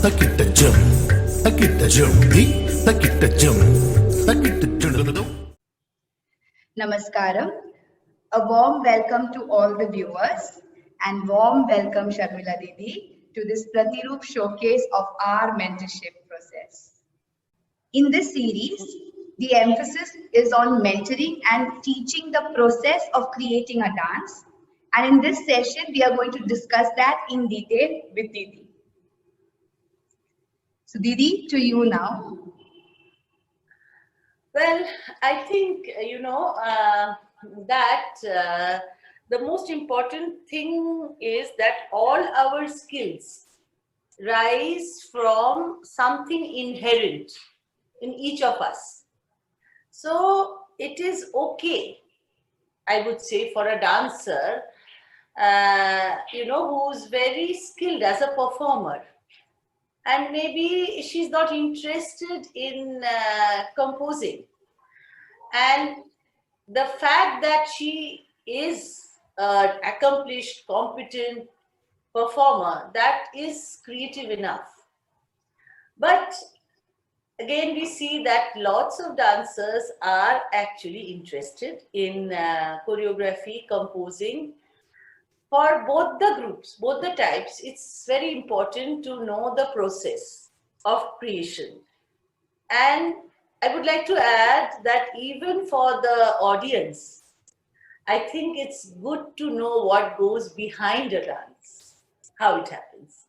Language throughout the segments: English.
takitta jum, takitta jumdi, takitta jum, takitta jum. Namaskaram. A warm welcome to all the viewers and warm welcome Sharmila Didi to this Pratiroop showcase of our mentorship process. In this series, the emphasis is on mentoring and teaching the process of creating a dance. And in this session, we are going to discuss that in detail with Didi. So Didi, to you now. Well, I think, that the most important thing is that all our skills rise from something inherent in each of us. So it is okay, I would say, for a dancer, who's very skilled as a performer. And maybe she's not interested in composing. And the fact that she is an accomplished, competent performer, that is creative enough. But again, we see that lots of dancers are actually interested in choreography, composing. For both the groups, both the types, it's very important to know the process of creation. And I would like to add that even for the audience, I think it's good to know what goes behind a dance, how it happens.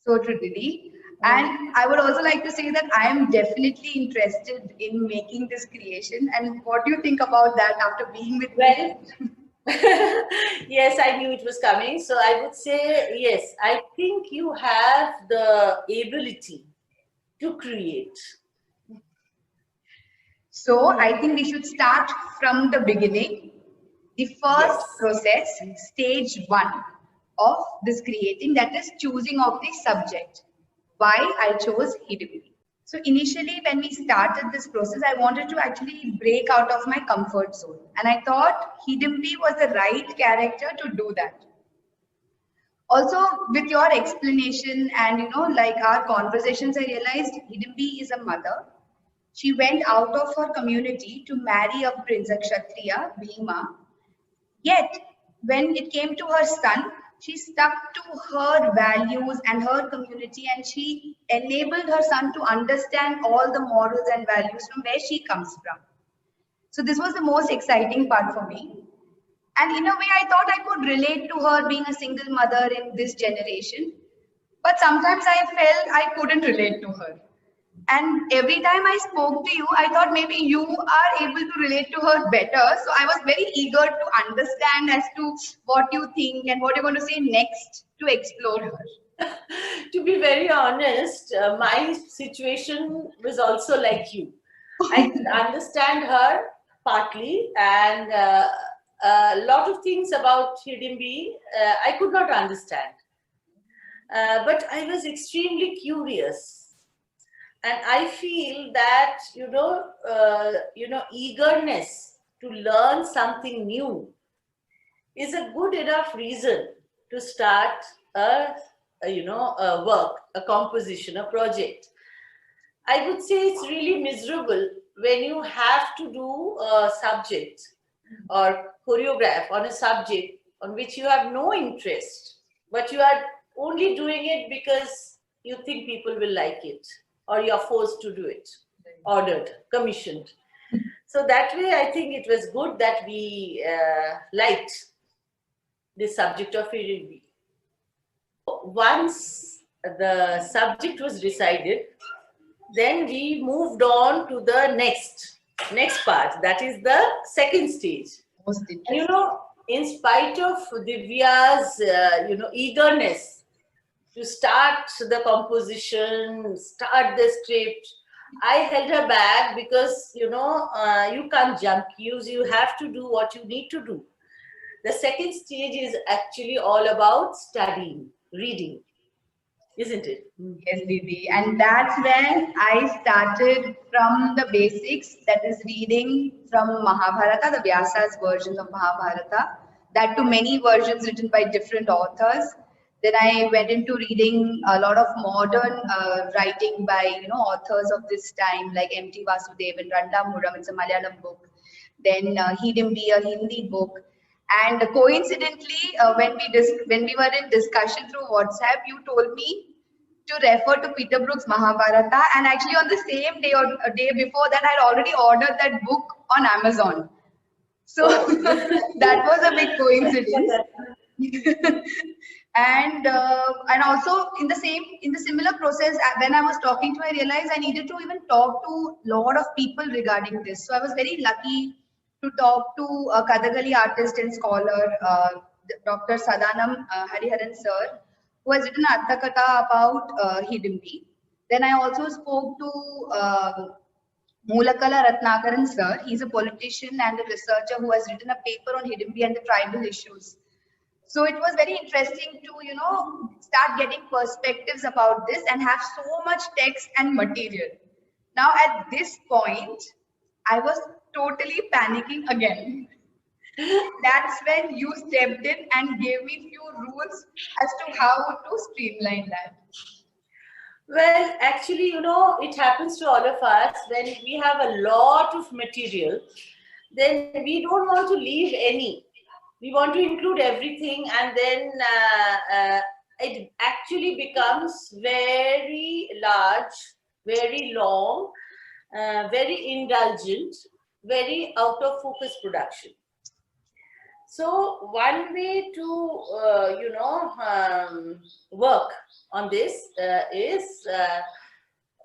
So true, Didi. And I would also like to say that I am definitely interested in making this creation. And what do you think about that after being with me? Yes, I knew it was coming. So I would say, yes, I think you have the ability to create. So I think we should start from the beginning. The first process, stage one of this creating, that is choosing of the subject. Why I chose Hidimbi. So initially when we started this process, I wanted to actually break out of my comfort zone. And I thought Hidimbi was the right character to do that. Also, with your explanation and like our conversations, I realized Hidimbi is a mother. She went out of her community to marry a prince, a Kshatriya, Bhima. Yet, when it came to her son, she stuck to her values and her community, and she enabled her son to understand all the morals and values from where she comes from. So this was the most exciting part for me. And in a way, I thought I could relate to her being a single mother in this generation. But sometimes I felt I couldn't relate to her. And every time I spoke to you, I thought maybe you are able to relate to her better. So I was very eager to understand as to what you think and what you're going to say next to explore her. To be very honest, my situation was also like you. I could understand her partly, and a lot of things about Hidimbi I could not understand. But I was extremely curious. And I feel that, eagerness to learn something new is a good enough reason to start a work, a composition, a project. I would say it's really miserable when you have to do a subject or choreograph on a subject on which you have no interest, but you are only doing it because you think people will like it, or you're forced to do it, ordered, commissioned. So that way, I think it was good that we liked the subject of Hidimbi. Once the subject was decided, then we moved on to the next part, that is the second stage. And, in spite of Divya's eagerness to start the composition, start the script, I held her back because you can't jump cues, you have to do what you need to do. The second stage is actually all about studying, reading, isn't it? Yes, Didi. And that's when I started from the basics, that is reading from Mahabharata, the Vyasa's versions of Mahabharata, that to many versions written by different authors. Then I went into reading a lot of modern writing by authors of this time like M.T. Vasudevan, Randa Muram, it's a Malayalam book. Then Hidimbi, a Hindi book. And coincidentally, when we were in discussion through WhatsApp, you told me to refer to Peter Brook's Mahabharata, and actually on the same day or a day before that, I had already ordered that book on Amazon. So that was a big coincidence. And also in the similar process, when I was talking to, I realized I needed to even talk to a lot of people regarding this. So I was very lucky to talk to a Kathakali artist and scholar, Dr. Sadanam Hariharan sir, who has written Atthakatha about Hidimbi. Then I also spoke to Mulakala Ratnakaran sir. He's a politician and a researcher who has written a paper on Hidimbi and the tribal issues. So it was very interesting to, start getting perspectives about this and have so much text and material. Now at this point, I was totally panicking again. That's when you stepped in and gave me few rules as to how to streamline that. Well, actually, it happens to all of us when we have a lot of material, then we don't want to leave any. We want to include everything, and then it actually becomes very large, very long, very indulgent, very out of focus production. So one way to, work on this is,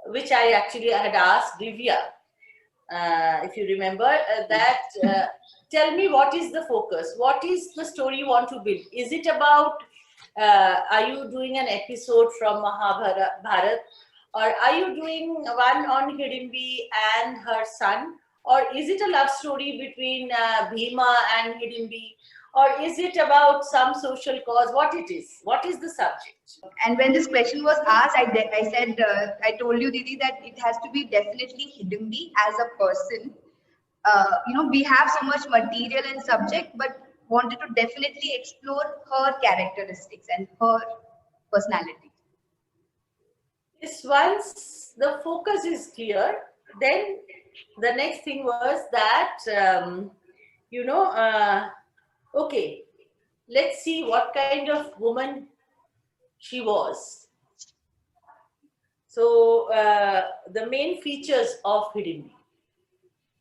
which I actually had asked Divya, if you remember, that tell me what is the focus? What is the story you want to build? Is it about, are you doing an episode from Mahabharat? Or are you doing one on Hidimbi and her son? Or is it a love story between Bhima and Hidimbi? Or is it about some social cause? What it is? What is the subject? And when this question was asked, I told you, Didi, that it has to be definitely Hidimbi as a person. We have so much material and subject, but wanted to definitely explore her characteristics and her personality. Yes, once the focus is clear, then the next thing was that, okay, let's see what kind of woman she was. So the main features of Hidimbi.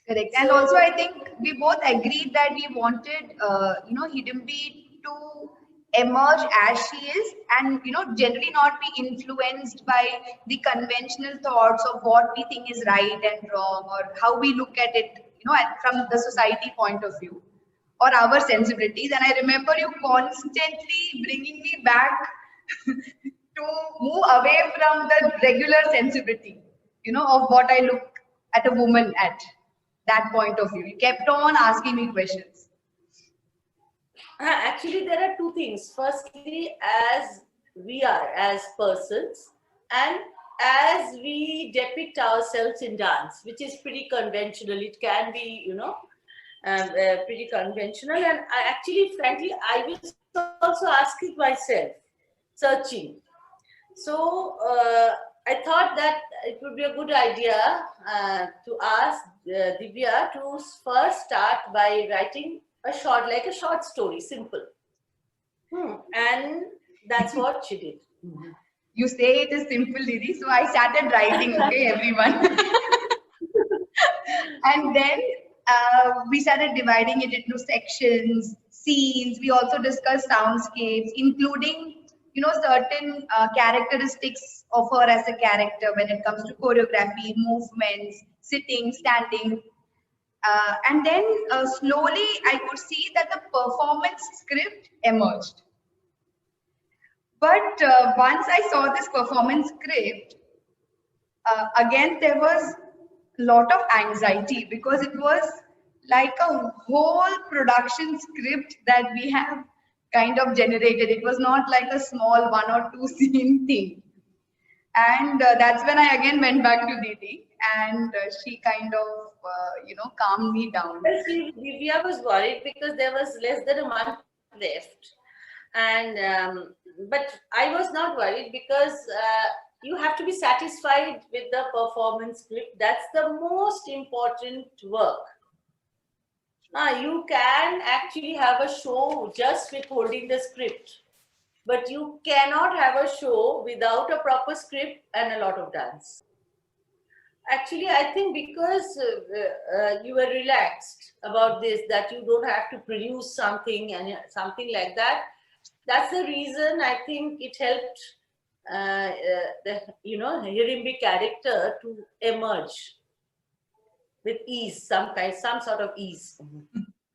Correct. And also, I think we both agreed that we wanted, Hidimbi to emerge as she is, and generally not be influenced by the conventional thoughts of what we think is right and wrong, or how we look at it, from the society point of view, or our sensibilities. And I remember you constantly bringing me back to move away from the regular sensibility, of what I look at a woman at that point of view. You kept on asking me questions. Actually, there are two things. Firstly, as we are as persons, and as we depict ourselves in dance, which is pretty conventional. It can be, pretty conventional. And frankly, I was also asking myself, searching. So I thought that it would be a good idea to ask Divya to first start by writing a short story, simple. And that's what she did. You say it is simple, Didi, so I started writing, okay, everyone. And then we started dividing it into sections, scenes. We also discussed soundscapes, including certain characteristics of her as a character when it comes to choreography, movements, sitting, standing. And then slowly I could see that the performance script emerged. But once I saw this performance script, again there was a lot of anxiety, because it was like a whole production script that we have kind of generated. It was not like a small one or two scene thing. And that's when I again went back to Didi, and she kind of, calmed me down. Well, see, Divya was worried because there was less than a month left. And but I was not worried because you have to be satisfied with the performance script. That's the most important work. You can actually have a show just with holding the script, but you cannot have a show without a proper script and a lot of dance. Actually, I think because you were relaxed about this, that you don't have to produce something and something like that. That's the reason I think it helped the Hirimbi character to emerge with ease, some sort of ease.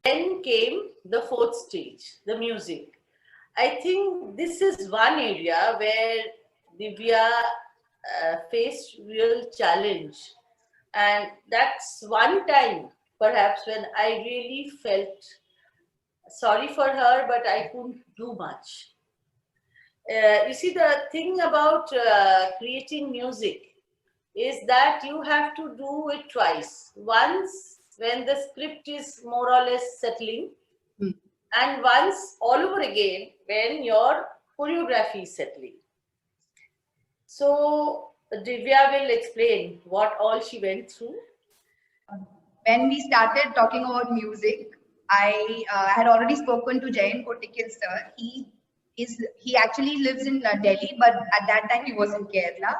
Then came the fourth stage, the music. I think this is one area where Divya faced real challenge, and that's one time perhaps when I really felt sorry for her, but I couldn't do much. You see, the thing about creating music is that you have to do it twice. Once when the script is more or less settling, and once all over again when your choreography is settling. So Divya will explain what all she went through. When we started talking about music, I had already spoken to Jayan Kotikil sir. He actually lives in Delhi, but at that time he was in Kerala.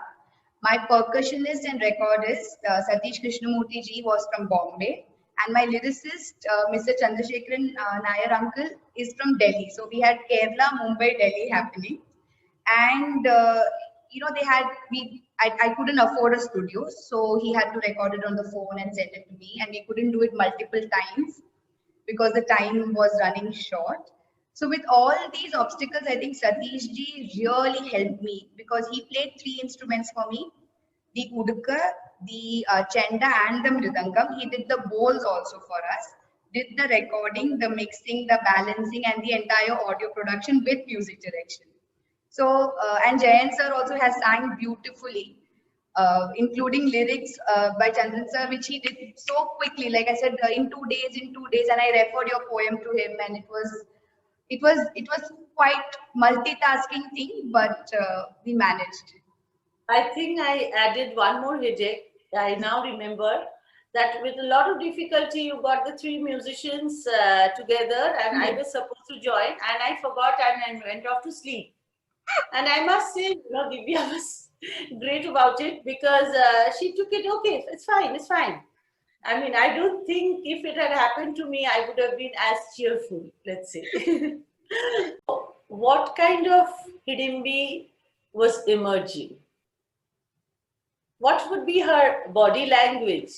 My percussionist and recordist Satish Krishnamurti ji was from Bombay, and my lyricist Mr. Chandrasekharan Nair uncle is from Delhi. So we had Kerala, Mumbai, Delhi happening, and they had I couldn't afford a studio, so he had to record it on the phone and send it to me, and we couldn't do it multiple times because the time was running short. So with all these obstacles, I think Satish ji really helped me because he played three instruments for me: the udka, the chenda, and the mridangam. He did the bowls also for us, did the recording, the mixing, the balancing, and the entire audio production with music direction. So, and Jayan sir also has sang beautifully, including lyrics by Chandran sir, which he did so quickly. Like I said, in 2 days, and I referred your poem to him, and it was quite multitasking thing, but we managed. I think I added one more headache. I now remember that with a lot of difficulty, you got the three musicians together, and I was supposed to join, and I forgot and went off to sleep. And I must say, Divya was great about it because she took it, okay, it's fine, it's fine. I mean, I don't think if it had happened to me, I would have been as cheerful, let's say. What kind of Hidimbi was emerging? What would be her body language?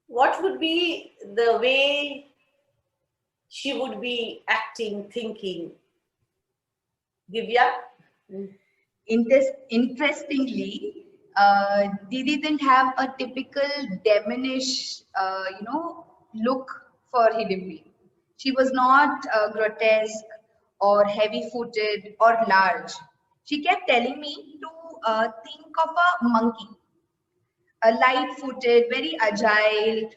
What would be the way she would be acting, thinking? Divya? Interestingly, Didi didn't have a typical demonish, look for Hidimbi. She was not grotesque or heavy-footed or large. She kept telling me to think of a monkey, a light-footed, very agile,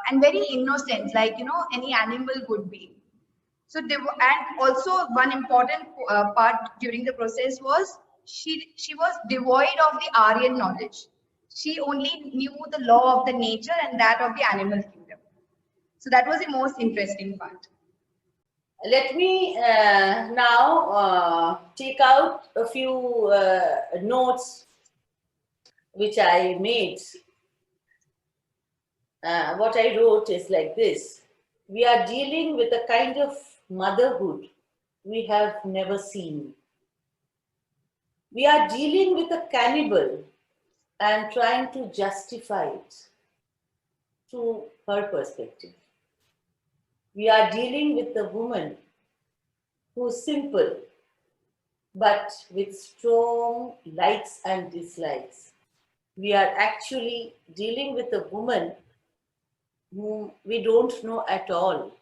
and very innocent, like any animal would be. So and also one important part during the process was she was devoid of the Aryan knowledge. She only knew the law of the nature and that of the animal kingdom. So that was the most interesting part. Let me now take out a few notes which I made. What I wrote is like this: we are dealing with a kind of motherhood we have never seen. We are dealing with a cannibal and trying to justify it through her perspective. We are dealing with a woman who's simple, but with strong likes and dislikes. We are actually dealing with a woman whom we don't know at all.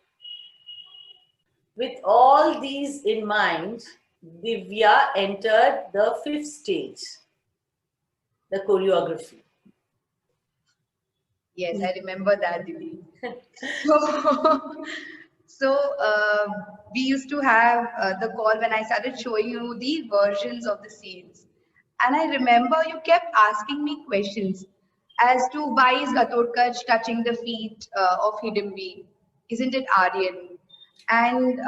With all these in mind, Divya entered the fifth stage, the choreography. Yes, I remember that, Didi. So we used to have the call when I started showing you the versions of the scenes. And I remember you kept asking me questions as to why is Ghatotkaч touching the feet of Hidimbi? Isn't it Aryan? And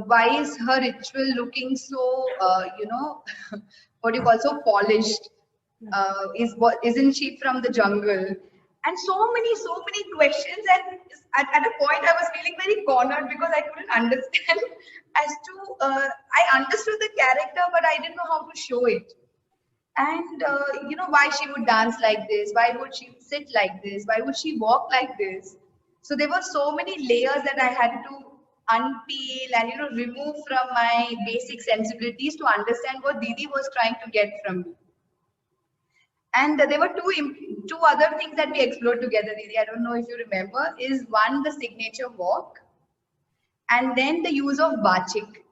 why is her ritual looking so, what do you call, so polished? Isn't she from the jungle? And so many questions. And at a point, I was feeling very cornered because I couldn't understand as to, I understood the character, but I didn't know how to show it. And why she would dance like this, why would she sit like this, why would she walk like this. So there were so many layers that I had to unpeel and remove from my basic sensibilities to understand what Didi was trying to get from me. And there were two other things that we explored together, Didi. I don't know if you remember. Is one, the signature walk, and then the use of bachik.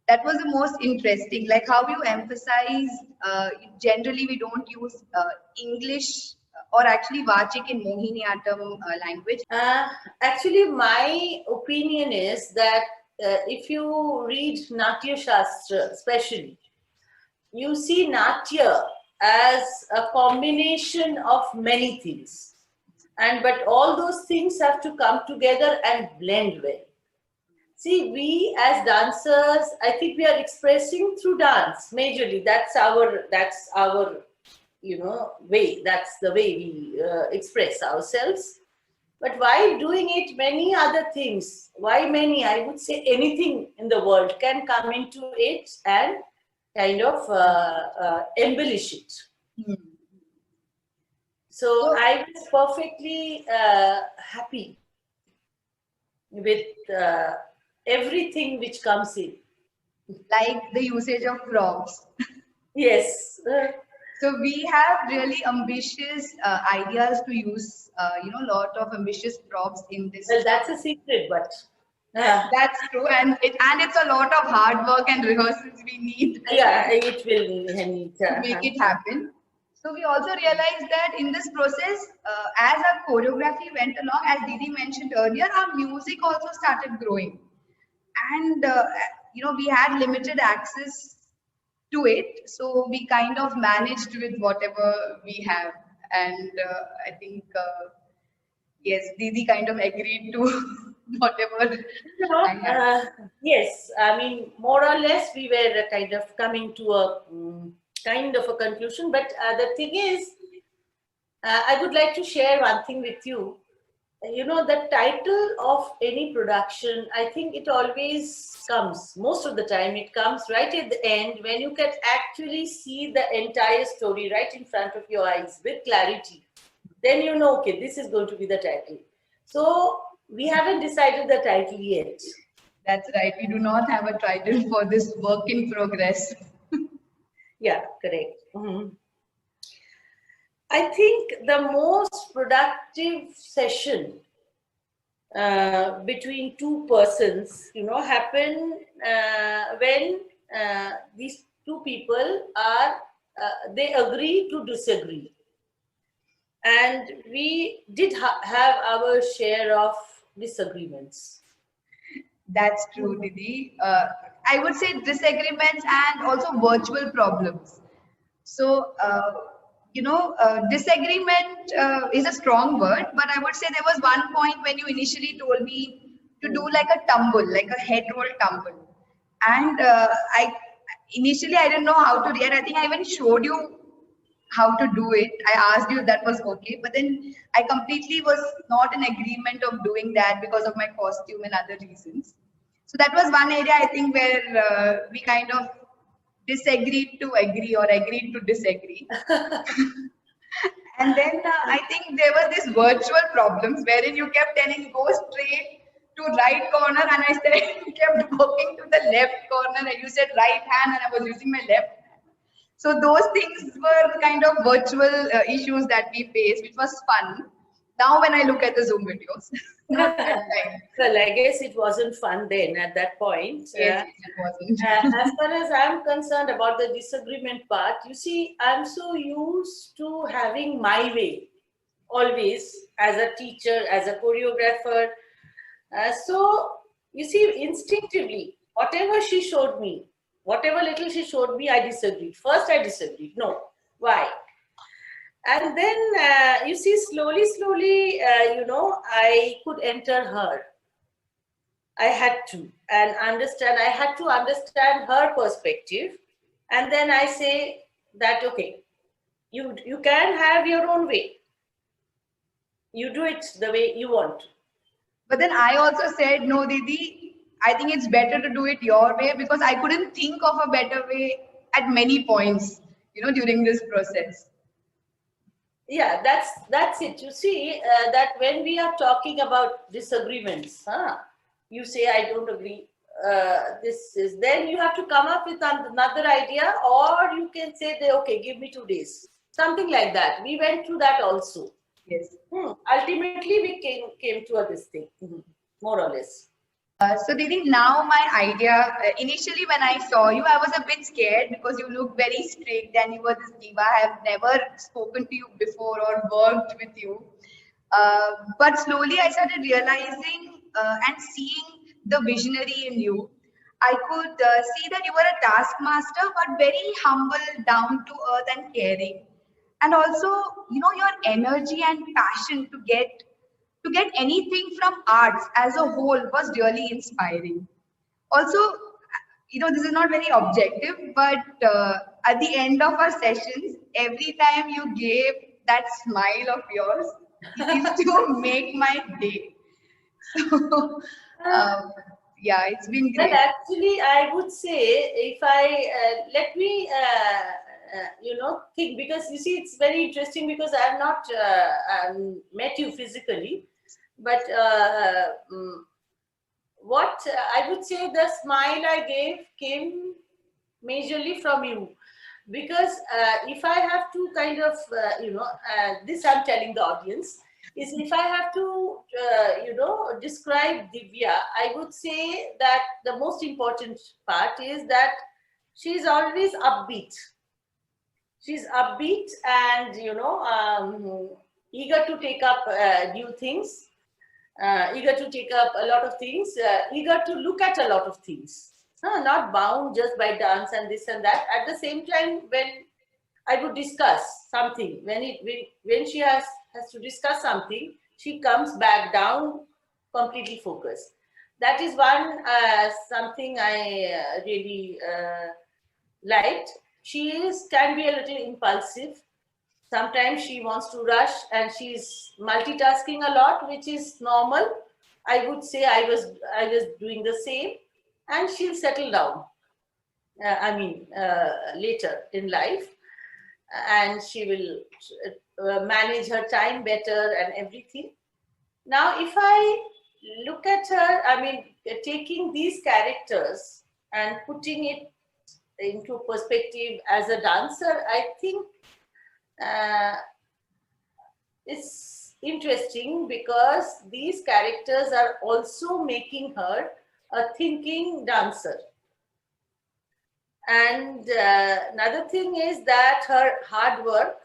That was the most interesting, like how you emphasize. Generally, we don't use English or actually Vachik in Mohiniyattam language. Actually, my opinion is that if you read Natya Shastra, especially, you see Natya as a combination of many things. But all those things have to come together and blend well. See, we as dancers, I think we are expressing through dance majorly. That's our way. That's the way we express ourselves. But while doing it, many other things, why many? I would say anything in the world can come into it and kind of embellish it. Hmm. So I was perfectly happy with everything which comes in. Like the usage of props. Yes. So we have really ambitious ideas to use, lot of ambitious props in this. Well, that's a secret, but That's true, and it's a lot of hard work and rehearsals we need. yeah, it will need To make it happen. So we also realized that in this process, as our choreography went along, as Didi mentioned earlier, our music also started growing, and we had limited access to it, so we kind of managed with whatever we have, and I think yes, Didi kind of agreed to whatever. I have. Yes, I mean, more or less, we were kind of coming to a kind of a conclusion. But the thing is, I would like to share one thing with you. The title of any production, I think it always comes, most of the time, it comes right at the end when you can actually see the entire story right in front of your eyes with clarity. Then you know, okay, this is going to be the title. So we haven't decided the title yet. That's right. We do not have a title for this work in progress. Yeah, correct. I think the most productive session between two persons, happen when these two people they agree to disagree. And we did have our share of disagreements. That's true, Didi. I would say disagreements and also virtual problems. So, disagreement is a strong word, but I would say there was one point when you initially told me to do like a tumble, like a head roll tumble. And I didn't know how to react. I think I even showed you how to do it. I asked you if that was okay, but then I completely was not in agreement of doing that because of my costume and other reasons. So that was one area I think where we kind of disagreed to agree or agreed to disagree. And then I think there was this virtual problems wherein you kept telling go straight to right corner and I said kept walking to the left corner and you said right hand and I was using my left. So those things were kind of virtual issues that we faced, which was fun. Now when I look at the Zoom videos, not that time. Well, I guess it wasn't fun then at that point. Yes, it wasn't. As far as I'm concerned about the disagreement part, you see, I'm so used to having my way always as a teacher, as a choreographer. So You see, instinctively, whatever she showed me, whatever little she showed me, I disagreed. First, I disagreed. No. Why? And then, you see, slowly, I could enter her. I had to and understand. I had to understand her perspective, and then I say that okay, you can have your own way. You do it the way you want. But then I also said, no, Didi, I think it's better to do it your way because I couldn't think of a better way at many points, during this process. Yeah, that's it. You see that when we are talking about disagreements, you say I don't agree. This is then you have to come up with another idea, or you can say, okay, give me 2 days, something like that. We went through that also. Yes. Ultimately, we came to this thing, more or less. So Didi, now my idea, initially when I saw you, I was a bit scared because you looked very strict and you were this diva. I have never spoken to you before or worked with you. But slowly I started realizing and seeing the visionary in you. I could see that you were a taskmaster, but very humble, down to earth and caring. And also, your energy and passion to get anything from arts as a whole was really inspiring. Also, this is not very objective, but at the end of our sessions, every time you gave that smile of yours, it used to make my day. So, yeah, it's been Well, great. actually, I would say if I let me, think, because you see, it's very interesting because I have not met you physically, but what I would say, the smile I gave came majorly from you. Because if I have to kind of, this I'm telling the audience, is if I have to, describe Divya, I would say that the most important part is that she's always upbeat. She's upbeat and, eager to take up new things, eager to take up a lot of things, eager to look at a lot of things. Not bound just by dance and this and that. At the same time, when I would discuss something, when she has to discuss something, she comes back down completely focused. That is one something I really liked. She can be a little impulsive. Sometimes she wants to rush and she's multitasking a lot, which is normal. I would say I was doing the same, and she'll settle down. Later in life, and she will manage her time better and everything. Now, if I look at her, taking these characters and putting it into perspective as a dancer, I think it's interesting because these characters are also making her a thinking dancer. And another thing is that her hard work,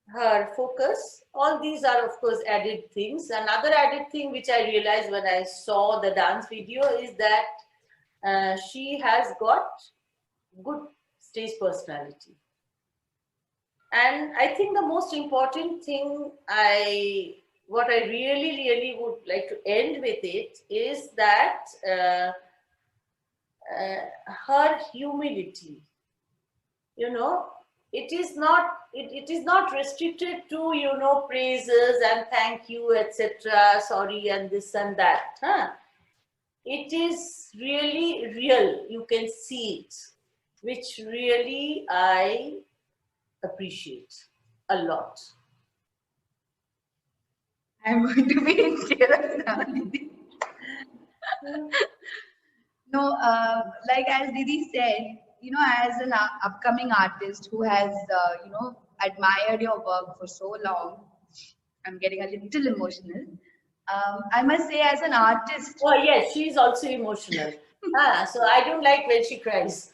her focus, all these are of course added things. Another added thing which I realized when I saw the dance video is that she has got good stage personality. And I think the most important thing what I really would like to end with it is that her humility. It is not restricted to praises and thank you, etc., sorry and this and that. It is really real. You can see it, which really I appreciate a lot. I'm going to be in tears now, Didi. No, like as Didi said, as an upcoming artist who has, admired your work for so long, I'm getting a little emotional. I must say, as an artist, Oh yes, she's also emotional. So I don't like when she cries.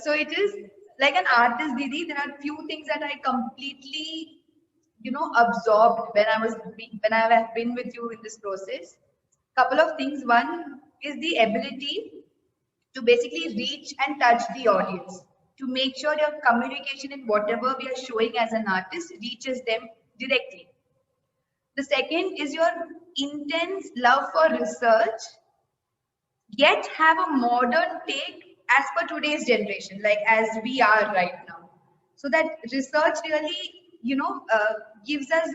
so it is like an artist, Didi, there are few things that I completely, absorbed when I have been with you in this process. Couple of things. One is the ability to basically reach and touch the audience, to make sure your communication in whatever we are showing as an artist reaches them directly. The second is your intense love for research, yet have a modern take as per today's generation, like as we are right now. So that research really, gives us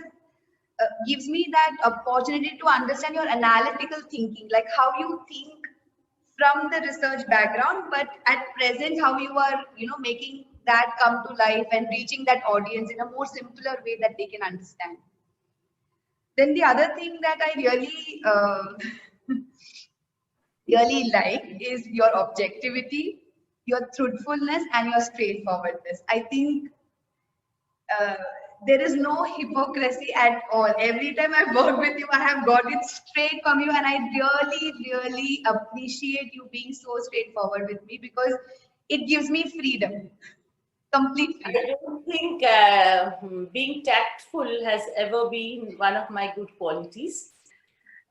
gives me that opportunity to understand your analytical thinking, like how you think from the research background, but at present how you are, making that come to life and reaching that audience in a more simpler way that they can understand. Then the other thing that I really really like is your objectivity, your truthfulness, and your straightforwardness. I think uh, there is no hypocrisy at all. Every time I work with you, I have got it straight from you, and I really, really appreciate you being so straightforward with me because it gives me freedom, complete I freedom. don't think being tactful has ever been one of my good qualities.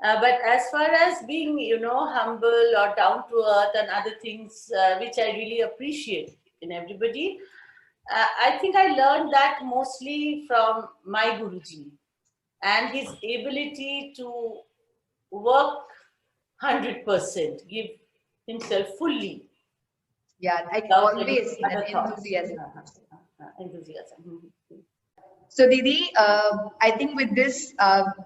But as far as being, humble or down to earth and other things which I really appreciate in everybody, I think I learned that mostly from my Guruji and his ability to work 100%, give himself fully Yeah, I without any always see other that thoughts. enthusiasm. Enthusiasm. Mhm. So, Didi, I think with this,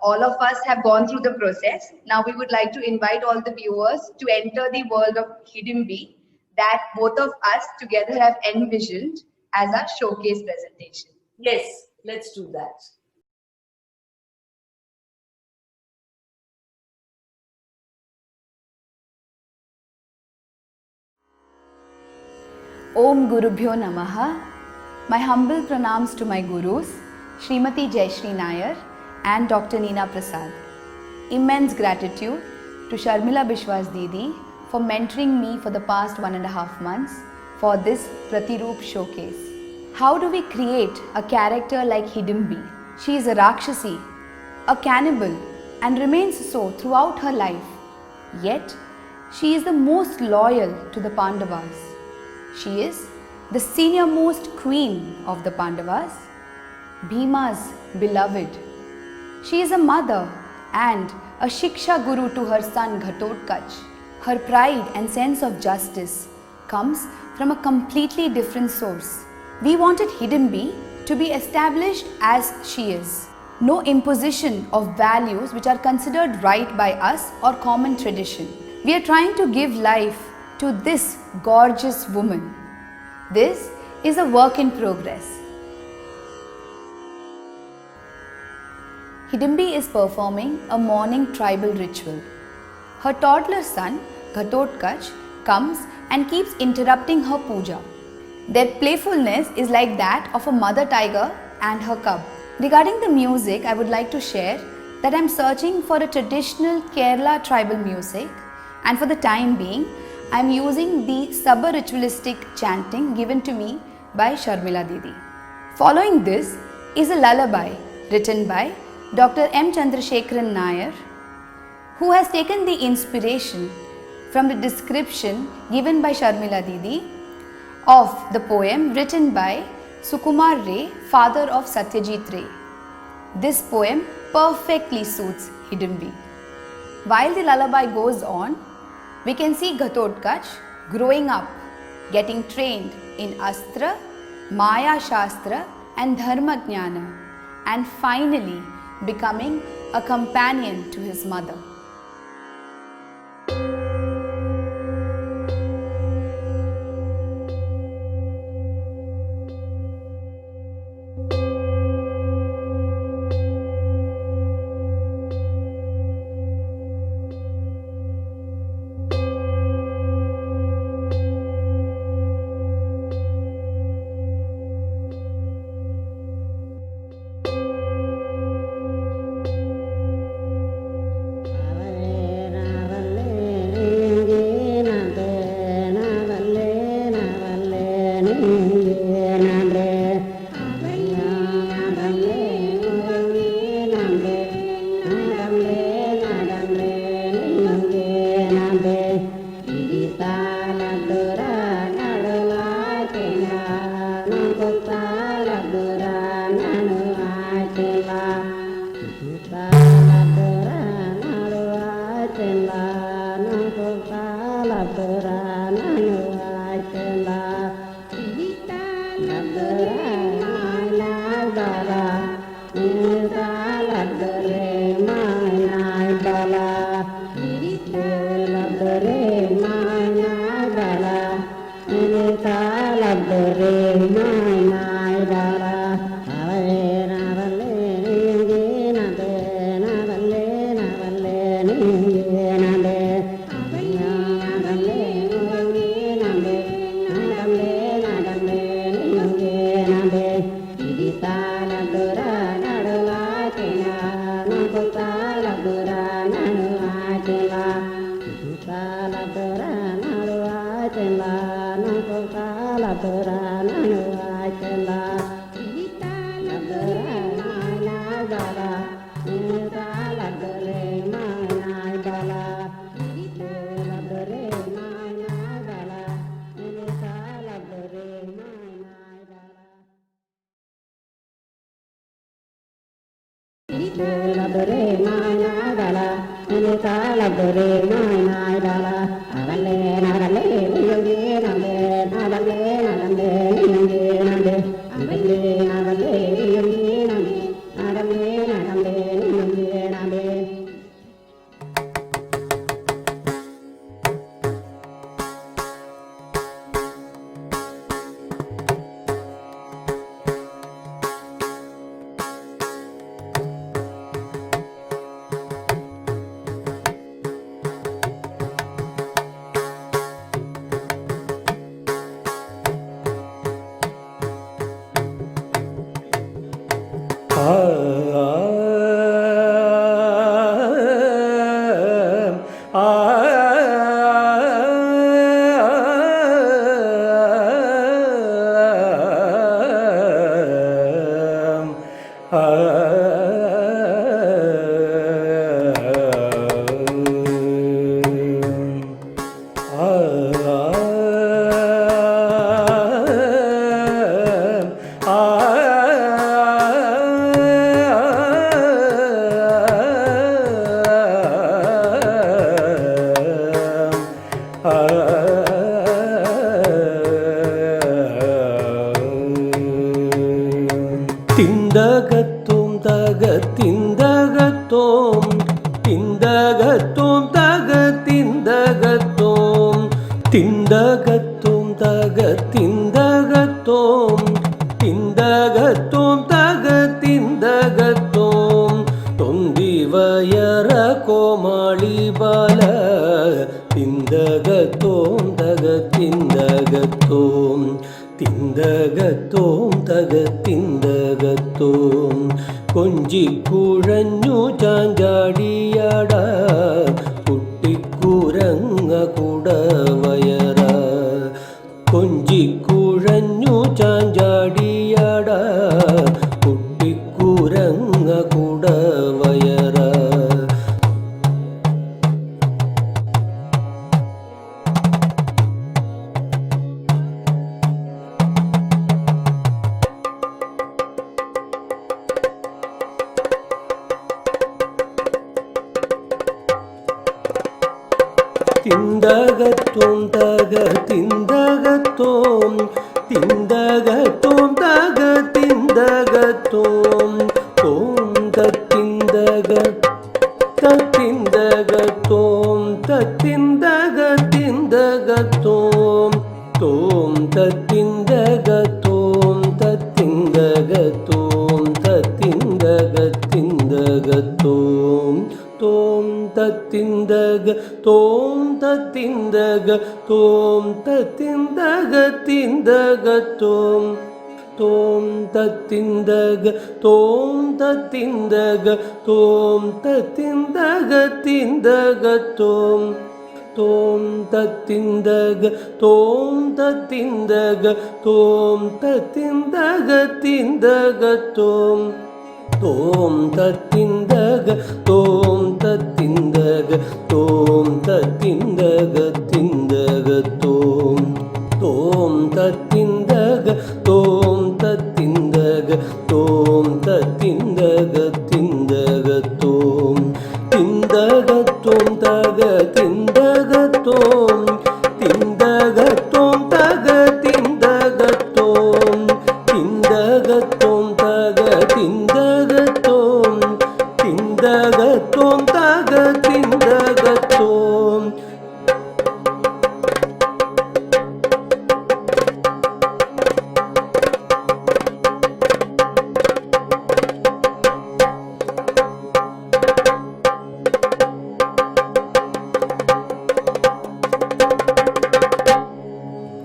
all of us have gone through the process. Now, we would like to invite all the viewers to enter the world of Hidimbi that both of us together have envisioned as a showcase presentation. Yes, let's do that. Om Gurubhyo Namaha. My humble pranams to my gurus, Srimati Jayashree Nair and Dr. Neena Prasad. Immense gratitude to Sharmila Biswas Didi for mentoring me for the past 1.5 months for this Pratiroop showcase. How do we create a character like Hidimbi? She is a Rakshasi, a cannibal, and remains so throughout her life. Yet, she is the most loyal to the Pandavas. She is the senior-most queen of the Pandavas, Bhima's beloved. She is a mother and a Shiksha Guru to her son Ghatotkach. Her pride and sense of justice comes from a completely different source. We wanted Hidimbi to be established as she is. No imposition of values which are considered right by us or common tradition. We are trying to give life to this gorgeous woman. This is a work in progress. Hidimbi is performing a morning tribal ritual. Her toddler son, Ghatotkach, comes and keeps interrupting her puja. Their playfulness is like that of a mother tiger and her cub. Regarding the music, I would like to share that I am searching for a traditional Kerala tribal music, and for the time being, I am using the Sabha ritualistic chanting given to me by Sharmila Didi. Following this is a lullaby written by Dr. M. Chandrasekharan Nair, who has taken the inspiration from the description given by Sharmila Didi of the poem written by Sukumar Ray, father of Satyajit Ray. This poem perfectly suits Hidimbi. While the lullaby goes on, we can see Ghatotkach growing up, getting trained in Astra, Maya Shastra and Dharma Jnana, and finally becoming a companion to his mother. திந்தகத்தோம் தக திந்தகத்தோம் திந்தகத்தோம் தக திந்தகத்தோம் திந்தகத்தோம் தக திந்தகத்தோம் திந்தகத்தோம் தக திந்தகத்தோம் தொந்தி வயர கோமாளி பால திந்தகத்தோம் தக திந்தகத்தோம் തിന്തകത്തോം തക തിന്തകത്തോം കൊഞ്ചിക്കുഴഞ്ഞു ചാഞ്ചാടിയാട കുട്ടിക്കുരങ്ങ കുടവയറ കൊഞ്ചിക്കുഴഞ്ഞു ചാഞ്ചാടിയാട കുട്ടിക്കുരങ്ങ കുടവയറ திந்தகத்தோம் தக திந்தகத்தோம் திந்தகத்தோம் தக திந்தகத்தோம் தோம் தத்திந்தக தத்திந்தகத்தோம் தத்திந்தக திந்தகத்தோம் தோம் தத்திந்தகத்தோம் தத்திந்தகத்தோம் தத்திந்தக திந்தகத்தோம் தோம் தத்திந்தக தோம் தத்திந்தக தோம் தத்திந்தக திந்தகத்தோம் தோம் தத்திந்தக தோம் தத்திந்தக தோம் தத்திந்தக திந்தகத்தோம் தோம் தத்திந்தக தோம் தத்திந்தக தோம் தத்திந்தக திந்தகத்தோம் தோம் தத்திந்தக தோம் தத்திந்தக தோம் தத்திந்தக திந்தகத்தோம் தோம் தத்திந்தக தோம் தத்திந்தக தோம் தத்திந்தக திந்தகத்தோம் திந்தகத்தோம் தக திந்தகத்தோம் திந்தகத்தோம் தக திந்தகத்தோம் திந்தகத்தோம் தக திந்தகத்தோம் திந்தகத்தோம் தக திந்தகத்தோம்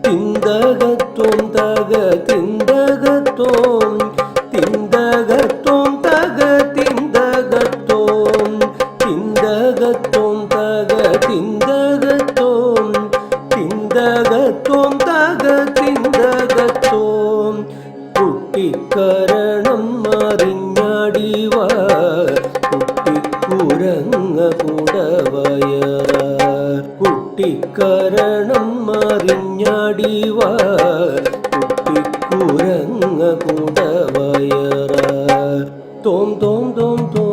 திந்தகத்தோம் தக திந்தகத்தோம் திந்தகத்தோம் தக திந்தகத்தோம் திந்தகத்தோம் தக திந்தகத்தோம் திந்தகத்தோம் தக திந்தகத்தோம் കുട്ടിക്കരണം മറിഞ്ഞാടിവാ കുട്ടിക്കുരങ്ങ കുടവയറ കുട്ടിക്കരണം മറിഞ്ഞാടിവാ കുട്ടിക്കുരങ്ങ കുടവയറ തോം തോം തോം തോം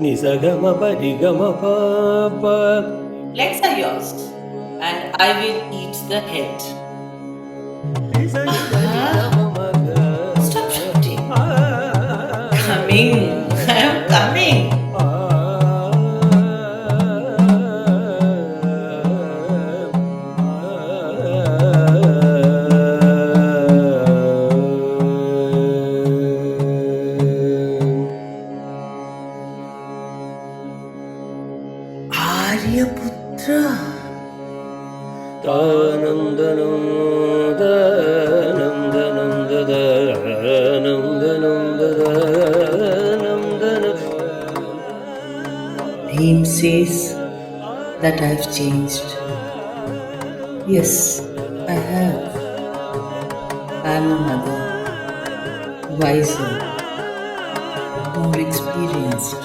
Nisagama parigama papa. Legs are yours, and I will eat the head. Stop shouting. Coming. I am coming. Aryaputra. Danandanam danam danam danam danam danam danam. Bhim says that I have changed. Yes, I have. I am a mother, wiser, more experienced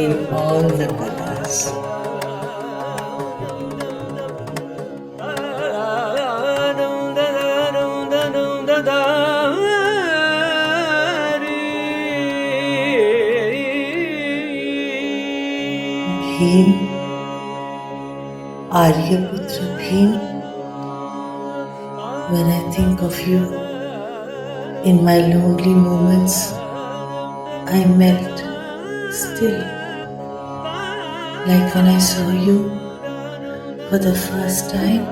in all the kalas. Bhim, Aryaputra Bhim, when I think of you in my lonely moments, I melt still, like when I saw you for the first time.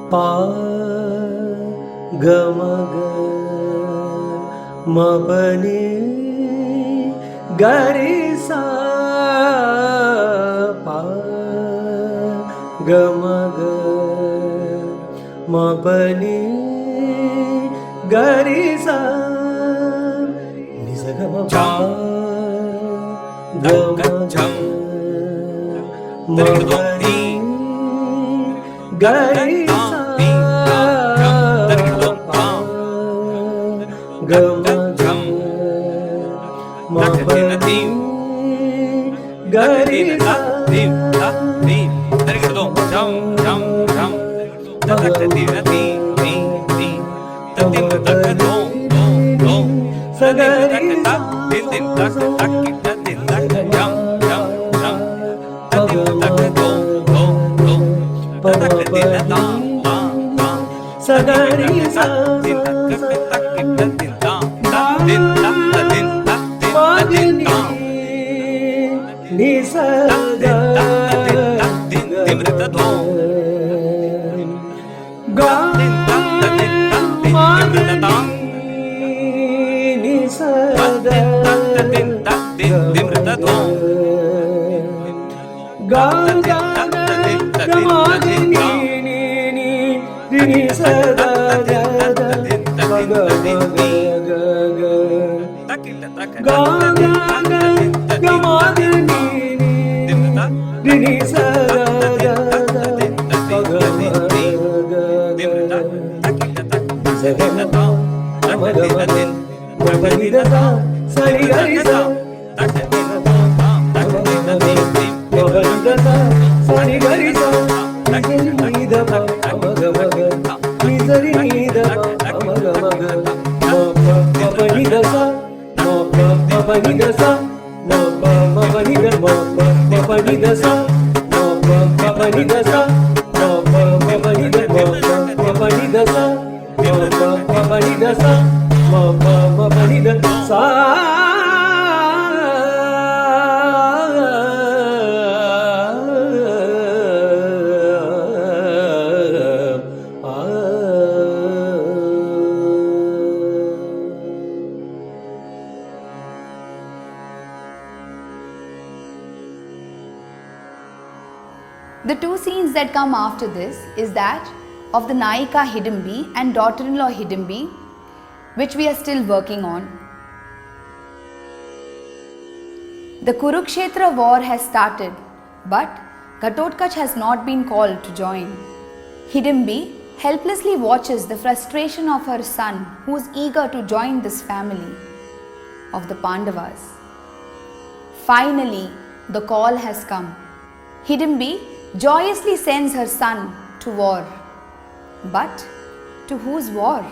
Pa gama ga mapani gari sa pa gama ga mapani gari sa ni sa gama pa gama ga mapani gari Sagamapa, Amagamagan, Mapanidasa, Sari Garisa, Mapanidasa, Sari Garisa, Nidapa, Amagamagan, Nizari Nidapa, Amagamagan, Mapanidasa, Mapanidasa, Mapanidasa, Mapanidasa, Mapanidasa, Mapanidasa, The two scenes that come after this is that of the Nayika Hidimbi and daughter-in-law Hidimbi, which we are still working on. The Kurukshetra war has started, but Ghatotkacha has not been called to join. Hidimbi helplessly watches the frustration of her son, who is eager to join this family of the Pandavas. Finally, the call has come. Hidimbi joyously sends her son to war. But to whose war?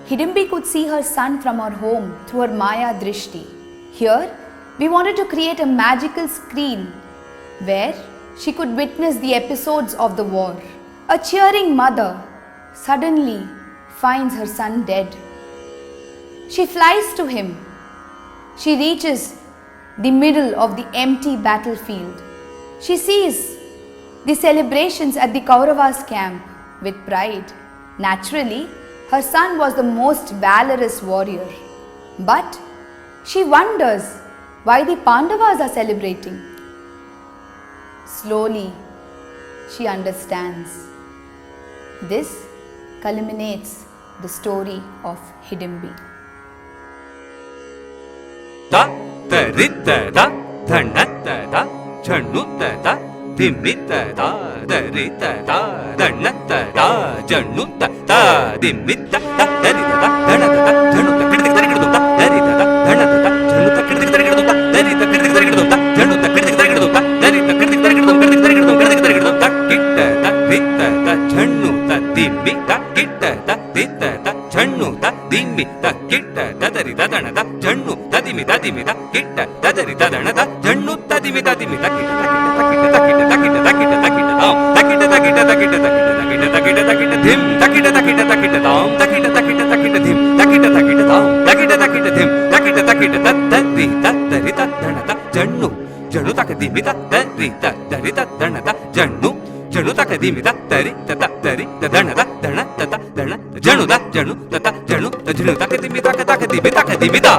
Hidimbi could see her son from her home through her Maya Drishti. Here, we wanted to create a magical screen where she could witness the episodes of the war. A cheering mother suddenly finds her son dead. She flies to him. She reaches the middle of the empty battlefield. She sees the celebrations at the Kauravas camp with pride. Naturally, her son was the most valorous warrior. But she wonders why the Pandavas are celebrating. Slowly, she understands. This culminates the story of Hidimbi. Ta tarita da dhanata da chanuta da dimita da darita da dhanata da januta da dimita da darita da dhanata da januta kritik tarikadu da darita da dhanata da januta kritik tarikadu da darita kritik tarikadu da januta kritik tarikadu da darita kritik tarikadu da kitta da rita da januta dimita kitta da rita da januta dimita kitta da darita dhanata jannu tadimita dimita kitta tadarita dhanata jannu tadimita dimita kitta dim takita dam takita dim takita dam takita dim takita tadri tadarita dhanata jannu jannu takadimita darita darita dhanata jannu jannu takadimita darita darita dhanata dhanata dhanata jannu da jannu tata jannu jannu takadimita takadimita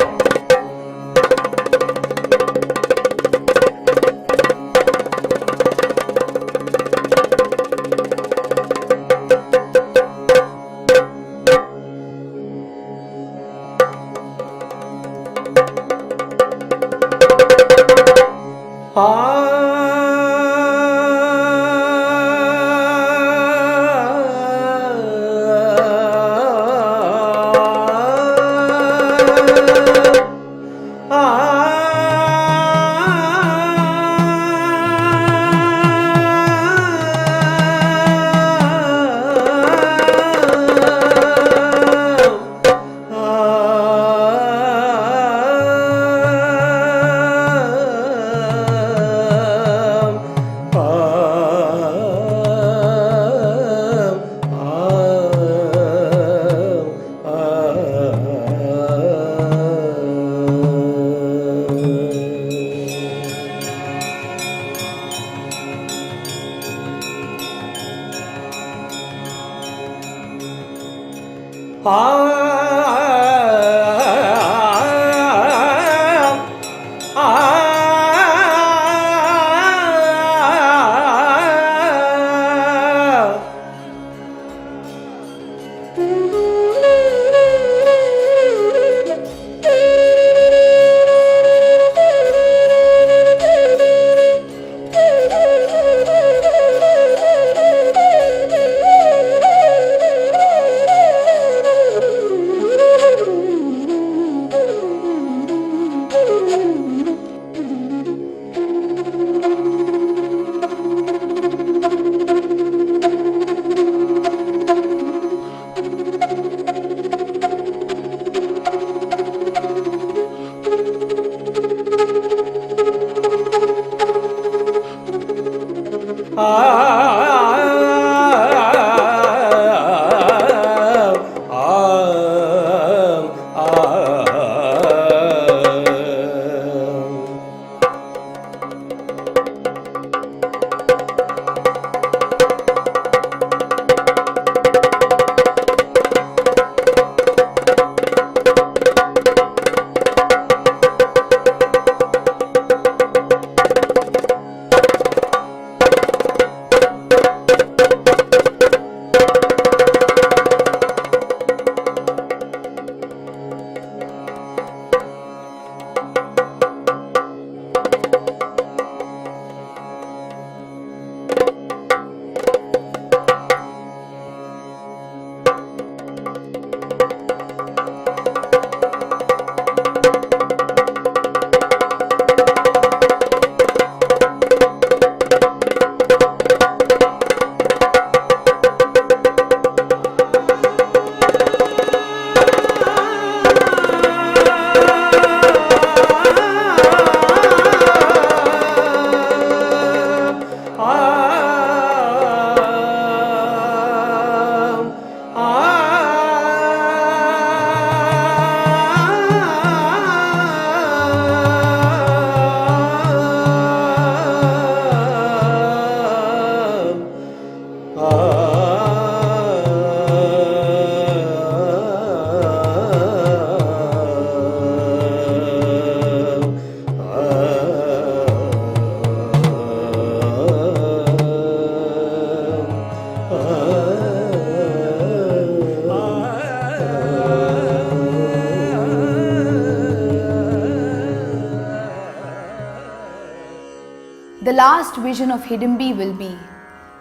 The last vision of Hidimbi will be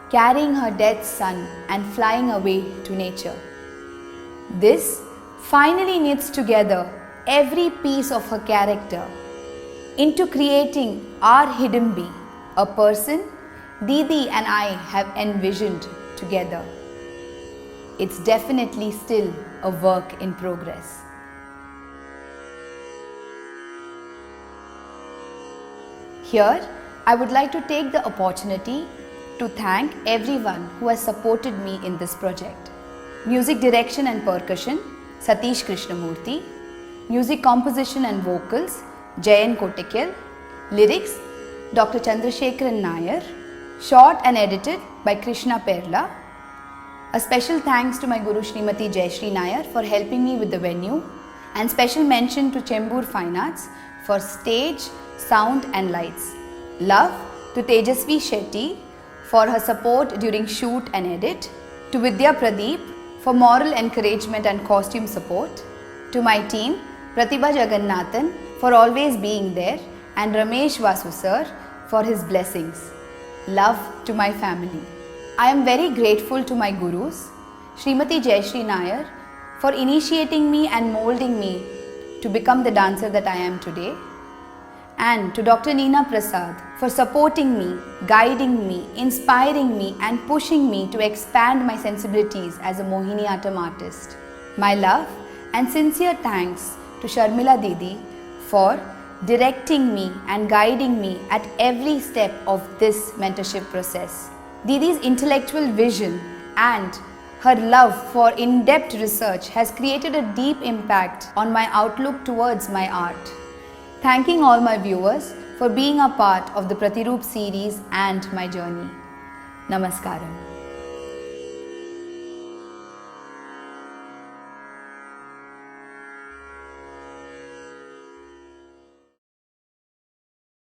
carrying her dead son and flying away to nature. This finally knits together every piece of her character into creating our Hidimbi, a person Didi and I have envisioned together. It's definitely still a work in progress. Here, I would like to take the opportunity to thank everyone who has supported me in this project. Music direction and percussion, Satish Krishnamurthy. Music composition and vocals, Jayan Kotikil. Lyrics, Dr. Chandrasekharan Nair. Shot and edited by Krishna Perla. A special thanks to my Guru Srimati Jayashree Nair for helping me with the venue, and special mention to Chembur Fine Arts for stage, sound and lights. Love to Tejasvi Shetty for her support during shoot and edit, to Vidya Pradeep for moral encouragement and costume support, to my team Pratibha Jagannathan for always being there, and Ramesh Vasu sir for his blessings. Love to my family. I am very grateful to my gurus, Srimati Jayashree Nair for initiating me and molding me to become the dancer that I am today, and to Dr. Neena Prasad for supporting me, guiding me, inspiring me and pushing me to expand my sensibilities as a Mohiniyattam artist. My love and sincere thanks to Sharmila Didi for directing me and guiding me at every step of this mentorship process. Didi's intellectual vision and her love for in-depth research has created a deep impact on my outlook towards my art. Thanking all my viewers for being a part of the Pratiroop series and my journey. Namaskaram.